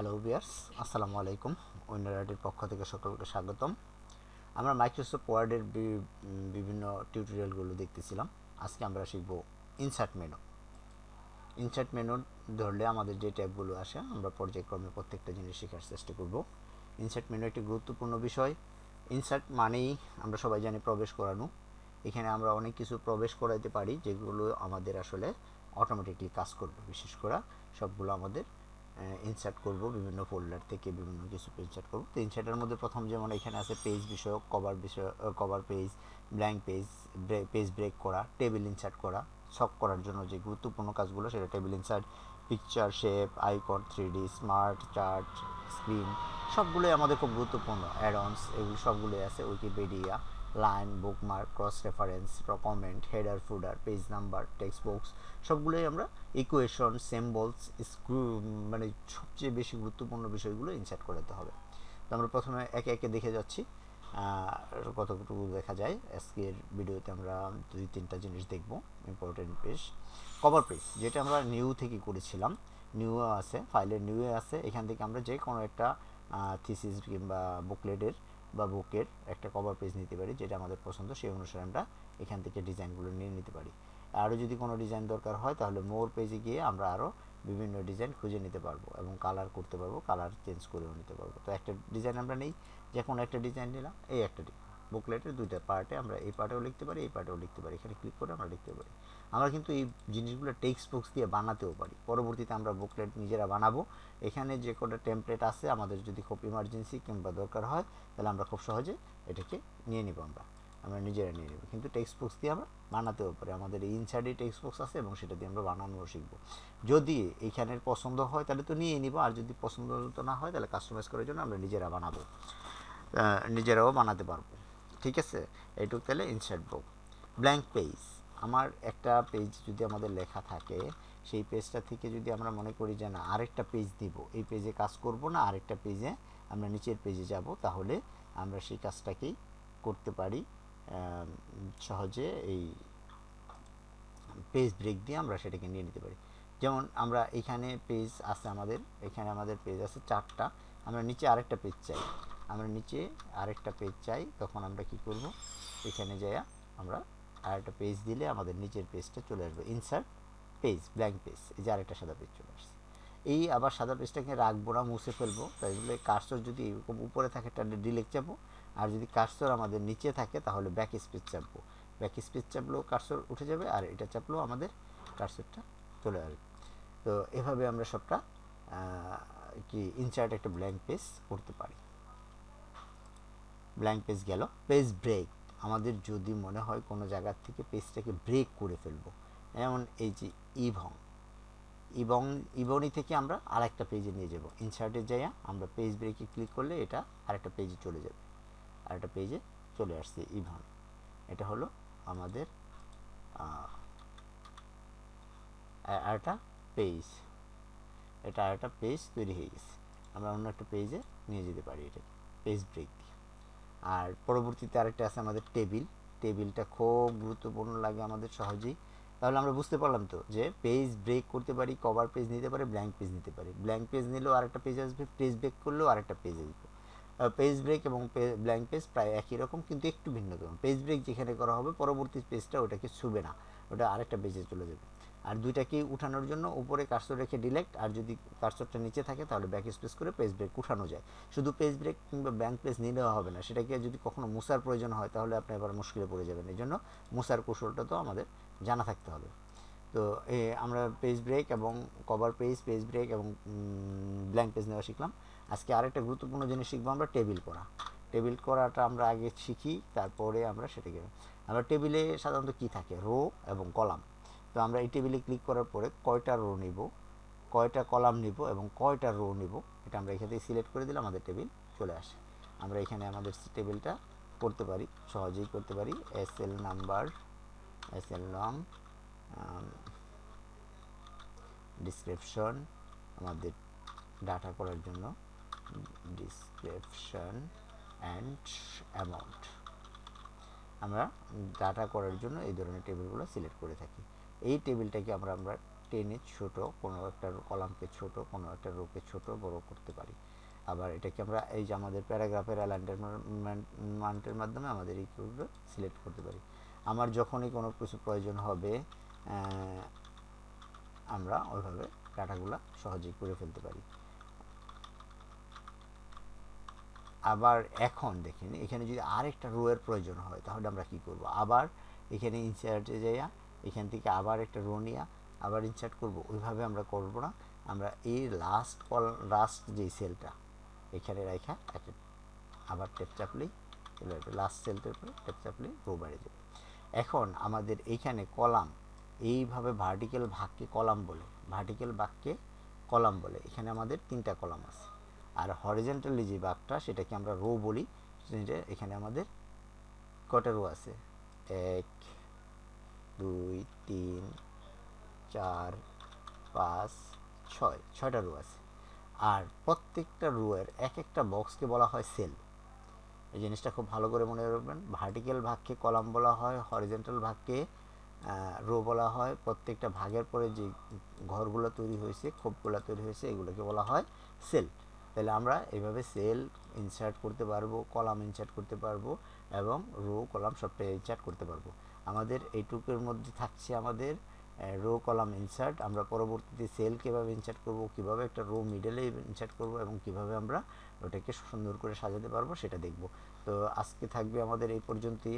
Hello viewers, আসসালামু আলাইকুম। উইন্ডারআইটির পক্ষ থেকে সকলকে স্বাগতম। আমরা মাইক্রোসফট ওয়ার্ডের বিভিন্ন টিউটোরিয়ালগুলো দেখতেছিলাম। আজকে আমরা শিখব ইনসার্ট মেনু। ইনসার্ট মেনু ধরলে আমাদের যে ট্যাবগুলো আসে আমরা পর্যায়ক্রমে প্রত্যেকটা জিনিস শেখার চেষ্টা করব। ইনসার্ট মেনু একটি গুরুত্বপূর্ণ বিষয়। ইনসার্ট মানেই আমরা সবাই জানি প্রবেশ করানো। এখানে আমরা অনেক কিছু প্রবেশ করাইতে পারি যেগুলো আমাদের আসলে অটোমেটিকলি কাজ করবে। বিশেষ করে সবগুলো আমাদের ইনসার্ট করব বিভিন্ন ফোল্ডার থেকে বিভিন্ন কিছু ইনসার্ট করব। তো ইনসার্টের মধ্যে প্রথম যেমন এখানে আছে পেজ বিষয়ক, cover page, blank page, page break করা, টেবিল ইনসার্ট করা, ছক করার জন্য যে গুরুত্বপূর্ণ কাজগুলো সেটা table insert, picture, shape, icon, 3D, smart, chart, screen সবগুলোই আমাদের খুব গুরুত্বপূর্ণ। অ্যাডঅনস এগুলো সবগুলোই আছে। Wikipedia, line, bookmark, cross reference, comment, header, footer, page number, text box সবগুলোই আমরা ইকুয়েশন, সিম্বলস, মানে সবচেয়ে বেশি গুরুত্বপূর্ণ বিষয়গুলো ইনসার্ট করতে হবে। তো আমরা প্রথমে একে একে দেখে যাচ্ছি কতটুকু দেখা যায়। আজকের ভিডিওতে আমরা 2-3টা জিনিস দেখব। ইম্পর্টেন্ট পেজ, কভার পেজ যেটা আমরা নিউ থেকে করেছিলাম, নিউ আছে, ফাইলের নিউ আছে। এখান থেকে আমরা যে কোনো একটা থিসিস কিংবা বুকলেটের বা বুকের একটা কভার পেজ নিতে পারি, যেটা আমাদের পছন্দ সেই অনুসারে আমরা এখান থেকে ডিজাইনগুলো নিয়ে নিতে পারি। আরও যদি কোনো ডিজাইন দরকার হয় তাহলে মোর পেজে গিয়ে আমরা আরও বিভিন্ন ডিজাইন খুঁজে নিতে পারবো এবং কালার করতে পারবো, কালার চেঞ্জ করেও নিতে পারবো। তো একটা ডিজাইন আমরা নেই, যে কোনো একটা ডিজাইন নিলাম। এই একটা বুকলেটের দুইটা পার্টে আমরা এই পার্টেও লিখতে পারি, এই পার্টেও লিখতে পারি। এখানে ক্লিক করে আমরা লিখতে পারি। আমরা কিন্তু এই জিনিসগুলো টেক্সট বক্স দিয়ে বানাতেও পারি। পরবর্তীতে আমরা বুকলেট নিজেরা বানাবো। এখানে যে কোনো টেমপ্লেট আছে, আমাদের যদি খুব ইমার্জেন্সি কিংবা দরকার হয় তাহলে আমরা খুব সহজে এটাকে নিয়ে নিব। আমরা নিজেরা নিয়ে নেব। কিন্তু টেক্সট বক্স দিয়ে আমরা বানাতেও পারি। আমাদের ইনসাইডে টেক্সট বক্স আছে এবং সেটা দিয়ে আমরা বানানোও শিখবো। যদি এইখানের পছন্দ হয় তাহলে তো নিয়ে নিব, আর যদি পছন্দ না হয় তাহলে কাস্টমাইজ করার জন্য আমরা নিজেরা বানাবো, নিজেরাও বানাতে পারবো। ঠিক আছে, এইটুকু তাহলে ইনসার্ট বক্স। ব্ল্যাঙ্ক পেজ, আমার একটা পেজ যদি আমাদের লেখা থাকে, সেই পেজটা থেকে যদি আমরা মনে করি যে না আরেকটা পেজ দিব, এই পেজে কাজ করব না, আরেকটা পেজে আমরা নিচের পেজে যাব, তাহলে আমরা সেই কাজটাকেই করতে পারি সহজে। এই পেজ ব্রেক দিয়ে আমরা সেটাকে নিয়ে নিতে পারি। যেমন আমরা এখানে পেজ আছে আমাদের, এখানে আমাদের পেজ আছে 4টা। আমরা নিচে আরেকটা পেজ চাই, তখন আমরা কি করব, এখানে যাই আমরা আরেকটা পেজ দিলে আমাদের নিচের পেজটা চলে আসবে। ইনসার্ট পেজ, ব্ল্যাঙ্ক পেজ, এই যে আরেকটা সাদা পেজ চলে আসছে। এই আবার সাদা পেজটাকে রাখবো না, মুছে ফেলবো। তাই বলে কার্সর যদি এরকম উপরে থাকে তাহলে ডিলেট চাপবো, আর যদি কার্সর আমাদের নিচে থাকে তাহলে ব্যাক স্পেস চাপবো। ব্যাক স্পেস চাপলেও কার্সর উঠে যাবে, আর এটা চাপলেও আমাদের কার্সরটা চলে আসবে। তো এভাবে আমরা সবটা কি ইনসার্ট একটা ব্ল্যাঙ্ক পেজ করতে পারি। ব্ল্যাঙ্ক পেজ গেল। পেজ ব্রেক, আমাদের যদি মনে হয় কোনো জায়গার থেকে পেজটাকে ব্রেক করে ফেলবো, যেমন এই যে ইবনি থেকে আমরা আরেকটা পেজে নিয়ে যাব। ইনসার্টে যাইয়া আমরা পেজ ব্রেকে ক্লিক করলে এটা আরেকটা পেজে চলে যাবে। আরেকটা পেজে চলে আসছে ইভন। এটা হলো আমাদের আরেকটা পেজ, এটা আরেকটা পেজ তৈরি হয়ে গেছে। আমরা অন্য একটা পেজে নিয়ে যেতে পারি এটা পেজ ব্রেক দিয়ে। আর পরবর্তীতে আরেকটা আছে আমাদের টেবিল। টেবিলটা খুব গুরুত্বপূর্ণ লাগে আমাদের সহজেই। তাহলে আমরা বুঝতে পারলাম তো যে পেজ ব্রেক করতে পারি, কভার পেজ নিতে পারি, ব্ল্যাঙ্ক পেজ নিতে পারি। ব্ল্যাঙ্ক পেজ নিলেও আরেকটা পেজ আসবে, পেজ ব্রেক করলেও আরেকটা পেজ আসবে। পেজ ব্রেক এবং ব্ল্যাঙ্ক পেজ প্রায় একই রকম, কিন্তু একটু ভিন্নতম। পেজ ব্রেক যেখানে করা হবে পরবর্তী পেজটা ওটাকে ছুবে না, ওটা আরেকটা পেজে চলে যাবে। আর দুইটাকে উঠানোর জন্য উপরে কার্সর রেখে ডিলেক্ট, আর যদি কার্সরটা নিচে থাকে তাহলে ব্যাক স্পেস করে পেজ ব্রেক উঠানো যায়। শুধু পেজ ব্রেক কিংবা ব্ল্যাঙ্ক পেজ নিলেও হবে না, সেটাকে যদি কখনো মুছার প্রয়োজন হয় তাহলে আপনি আবার মুশকিলে পড়ে যাবেন। এই জন্য মুছার কৌশলটা তো আমাদের জানা থাকতে হবে। তো আমরা পেজ ব্রেক এবং কভার পেজ, পেজ ব্রেক এবং ব্ল্যাঙ্ক পেজ নেওয়া শিখলাম। আজকে আরেকটা গুরুত্বপূর্ণ জিনিস শিখবো আমরা, টেবিল করা। টেবিল করাটা আমরা আগে শিখি, তারপরে আমরা সেটাকে, আমরা টেবিলে সাধারণত কি থাকে, রো এবং কলাম। তো আমরা এই টেবিলে ক্লিক করার পরে কয়টা রো নিব, কয়টা কলাম নিব এবং কয়টা রো নিব, এটা আমরা এখান থেকে সিলেক্ট করে দিলে আমাদের টেবিল চলে আসে। আমরা এখানে আমাদের টেবিলটা করতে পারি, সহজেই করতে পারি। SL number, SL long, description, আমাদের ডাটা করার জন্য ডিসক্রিপশন অ্যান্ড অ্যামাউন্ট, আমরা ডাটা করার জন্য এই ধরনের টেবিলগুলো সিলেক্ট করে থাকি। এই টেবিলটাকে আমরা টেনে ছোট, কোনো একটা কলামকে ছোট, কোনো একটা রোকে ছোট বড় করতে পারি। আবার এটাকে আমরা এই যে আমাদের প্যারাগ্রাফের অ্যালাইনমেন্টের মাধ্যমে আমাদের এইগুলো সিলেক্ট করতে পারি। আমার যখনই কোনো কিছু প্রয়োজন হবে আমরা ওইভাবে ডাটাগুলো সহজেই করে ফেলতে পারি। আবার এখন দেখেন এখানে যদি আরেকটা রো এর প্রয়োজন হয় তাহলে আমরা কি করব, আবার এখানে ইনসার্টে যাইয়া এখান থেকে আবার একটা রো নিয়ে আবার ইনসার্ট করব, ওইভাবে আমরা করব না। আমরা এই লাস্ট যেই সেলটা এখানে রাখা একটা আবার টেপ চাপলেই লাস্ট সেলটার উপরে টেপ চাপলেই রো বেড়ে যাবে। এখন আমাদের এইখানে কলাম এইভাবে ভার্টিক্যাল ভাগকে কলাম বলে, ভার্টিক্যাল ভাগকে কলাম বলে। এখানে আমাদের 3টা কলাম আছে। আর হরিজন্টালি যে ভাগটা সেটাকে আমরা রো বলি। এখানে আমাদের কটা রো আছে, 1 2 3 4 5 6টা রো আছে। আর প্রত্যেকটা রো এর এক একটা বক্সকে বলা হয় সেল। এই জিনিসটা খুব ভালো করে মনে রাখবেন। ভার্টিক্যাল ভাগকে কলাম বলা হয়, হরিজন্টাল ভাগকে রো বলা হয়। প্রত্যেকটা ভাগের পরে যে ঘরগুলো তৈরি হয়েছে, খোপগুলো তৈরি হয়েছে, এগুলোকে বলা হয় সেল। তাহলে আমরা এইভাবে সেল ইনসার্ট করতে পারবো, কলাম ইনসার্ট করতে পারবো এবং রো কলাম সবটাই ইনসার্ট করতে পারবো। আমাদের এইটুকুর মধ্যে থাকছে আমাদের রো কলাম ইনসার্ট। আমরা পরবর্তীতে সেল কীভাবে ইনসার্ট করব, কীভাবে একটা রো মিডলে ইনসার্ট করব এবং কীভাবে আমরা ওটাকে সুন্দর করে সাজাতে পারবো সেটা দেখব। তো আজকে থাকবে আমাদের এই পর্যন্তই।